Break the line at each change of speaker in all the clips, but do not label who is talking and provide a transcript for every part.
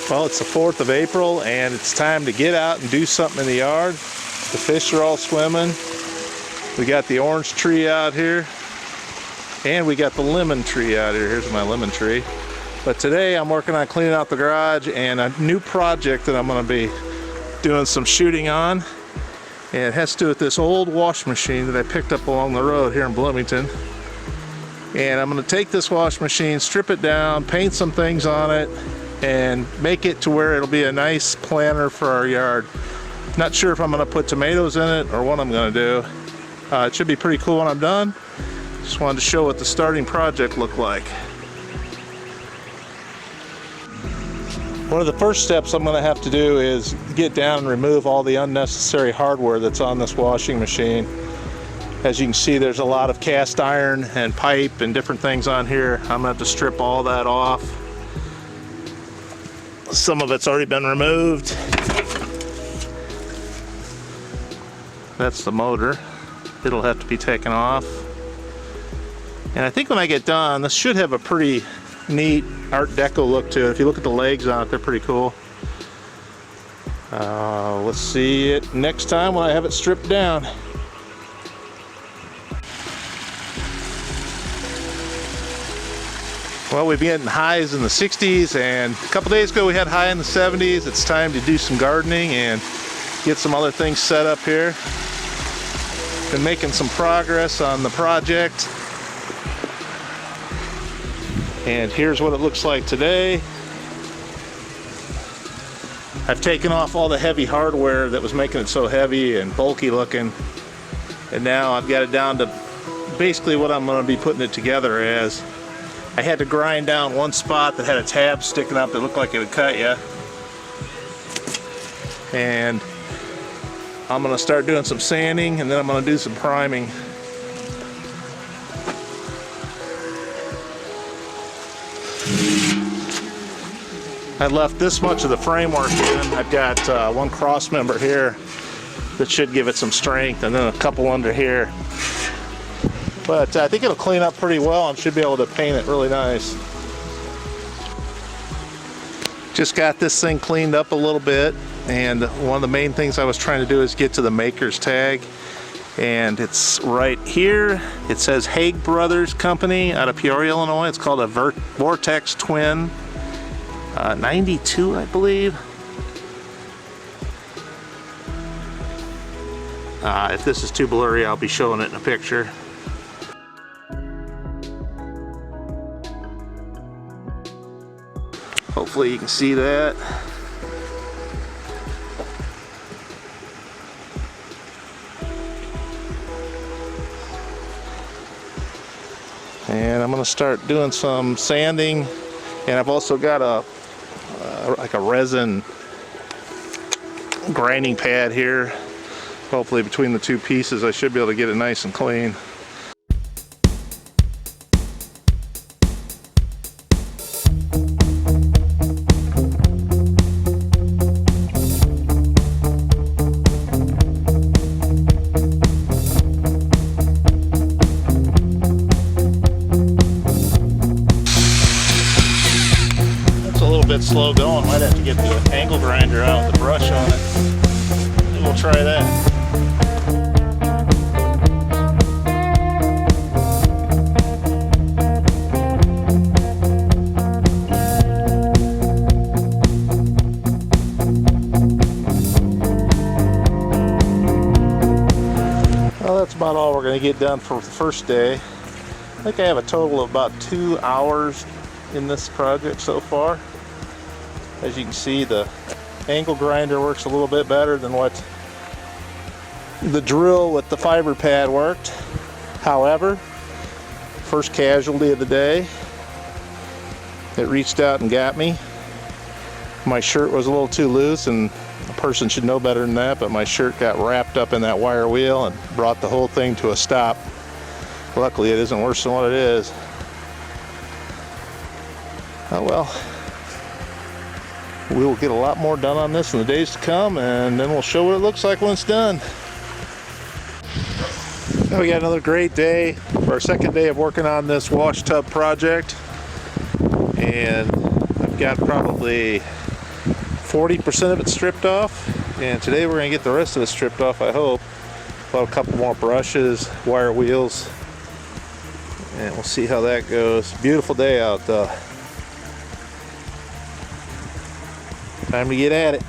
Well, it's the 4th of April and it's time to get out and do something in the yard. The fish are all swimming. We got the orange tree out here and we got the lemon tree out here. Here's my lemon tree. But today I'm working on cleaning out the garage and a new project that I'm going to be doing some shooting on. And it has to do with this old wash machine that I picked up along the road here in Bloomington. And I'm going to take this wash machine, strip it down, paint some things on it, and make it to where it'll be a nice planter for our yard. Not sure if I'm going to put tomatoes in it or what I'm going to do. It should be pretty cool when I'm done. Just wanted to show what the starting project looked like. One of the first steps I'm going to have to do is get down and remove all the unnecessary hardware that's on this washing machine. As you can see, there's a lot of cast iron and pipe and different things on here. I'm going to have to strip all that off. Some of it's already been removed. That's the motor. It'll have to be taken off. And I think when I get done, this should have a pretty neat Art Deco look to it. If you look at the legs on it, they're pretty cool. Let's see it next time when I have it stripped down. Well, we've been getting highs in the 60s, and a couple days ago we had high in the 70s. It's time to do some gardening and get some other things set up here. Been making some progress on the project. And here's what it looks like today. I've taken off all the heavy hardware that was making it so heavy and bulky looking. And now I've got it down to basically what I'm going to be putting it together as. I had to grind down one spot that had a tab sticking up that looked like it would cut you. And I'm going to start doing some sanding and then I'm going to do some priming. I left this much of the framework in. I've got one cross member here that should give it some strength and then a couple under here. But I think it'll clean up pretty well and should be able to paint it really nice. Just got this thing cleaned up a little bit, and one of the main things I was trying to do is get to the maker's tag. And it's right here. It says Haig Brothers Company out of Peoria, Illinois. It's called a Vortex Twin. 92, I believe. If this is too blurry, I'll be showing it in a picture. Hopefully you can see that. And I'm going to start doing some sanding, and I've also got like a resin grinding pad here. Hopefully between the two pieces I should be able to get it nice and clean. Slow going, might have to get the angle grinder out with the brush on it. Maybe we'll try that. Well, that's about all we're going to get done for the first day. I think I have a total of about 2 hours in this project so far. As you can see, the angle grinder works a little bit better than what the drill with the fiber pad worked. However, first casualty of the day, it reached out and got me. My shirt was a little too loose, and a person should know better than that, but my shirt got wrapped up in that wire wheel and brought the whole thing to a stop. Luckily, it isn't worse than what it is. Oh well. We will get a lot more done on this in the days to come, and then we'll show what it looks like when it's done. Now we got another great day for our second day of working on this wash tub project, and I've got probably 40% of it stripped off, and today we're going to get the rest of it stripped off, I hope. Put a couple more brushes, wire wheels, and we'll see how that goes. Beautiful day out though. Time to get at it.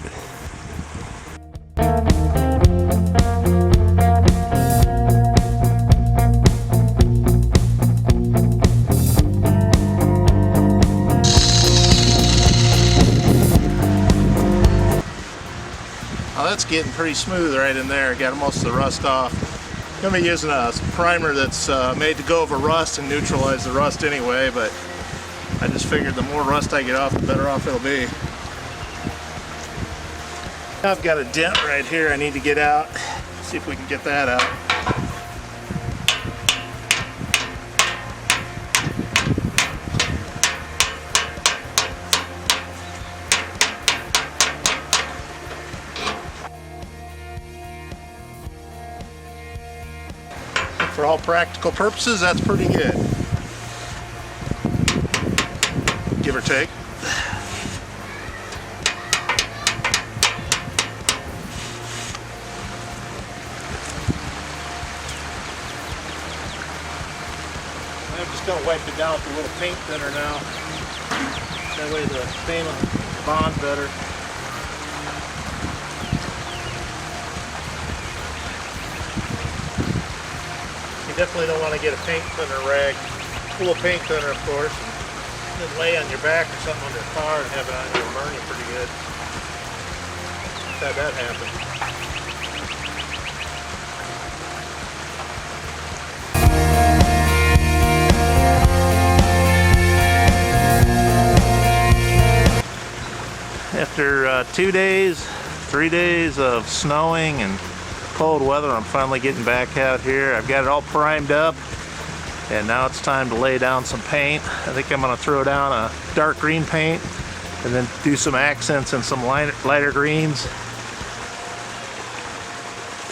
That's getting pretty smooth right in there. Got most of the rust off. I'm going to be using a primer that's made to go over rust and neutralize the rust anyway, but I just figured the more rust I get off, the better off it'll be. I've got a dent right here I need to get out. See if we can get that out. For all practical purposes, that's pretty good. Give or take. I'm just going to wipe it down with a little paint thinner now. That way the paint will bond better. Definitely don't want to get a paint thinner rag, full of paint thinner of course, and then lay on your back or something under a car and have it on you and burn you pretty good. Had that happen. After 2 days, 3 days of snowing and cold weather, I'm finally getting back out here. I've got it all primed up, and now it's time to lay down some paint. I think I'm going to throw down a dark green paint and then do some accents and some lighter greens.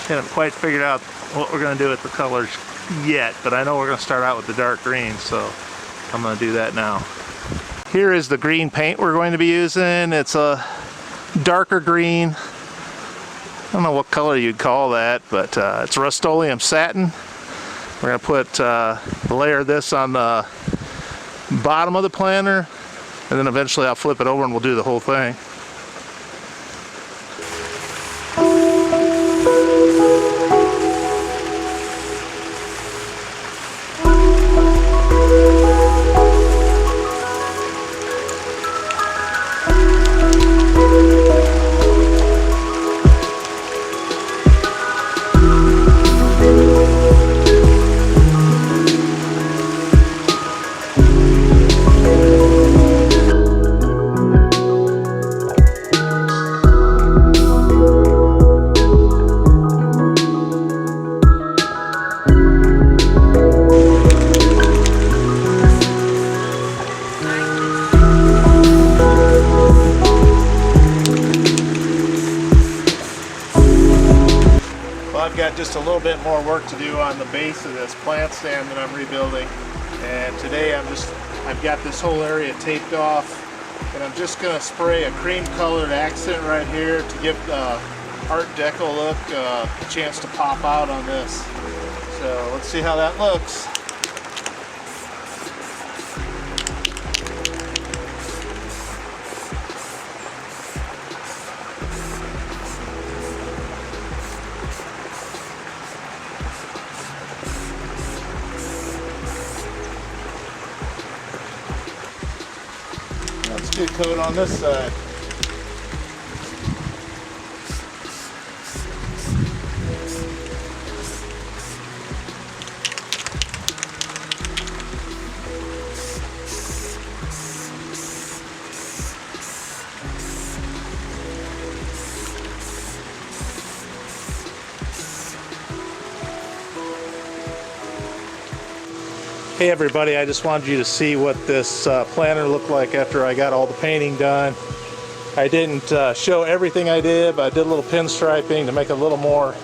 Haven't quite figured out what we're going to do with the colors yet, but I know we're going to start out with the dark green, so I'm going to do that now. Here is the green paint we're going to be using. It's a darker green. I don't know what color you'd call that, but it's Rust-Oleum satin. We're going to put a layer of this on the bottom of the planter, and then eventually I'll flip it over and we'll do the whole thing. I've got just a little bit more work to do on the base of this plant stand that I'm rebuilding, and today I've got this whole area taped off, and I'm just going to spray a cream colored accent right here to give the Art Deco look a chance to pop out on this. So let's see how that looks. Let's get coat on this side. Hey everybody, I just wanted you to see what this planter looked like after I got all the painting done. I didn't show everything I did, but I did a little pinstriping to make it a little more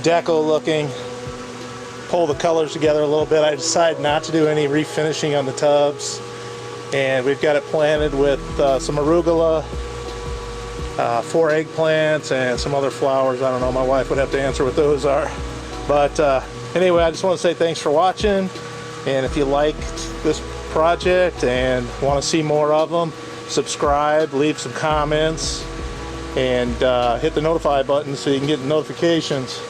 deco looking. Pull the colors together a little bit. I decided not to do any refinishing on the tubs. And we've got it planted with some arugula, 4 eggplants and some other flowers. I don't know, my wife would have to answer what those are. But anyway, I just want to say thanks for watching, and if you liked this project and want to see more of them, subscribe, leave some comments, and hit the notify button so you can get notifications.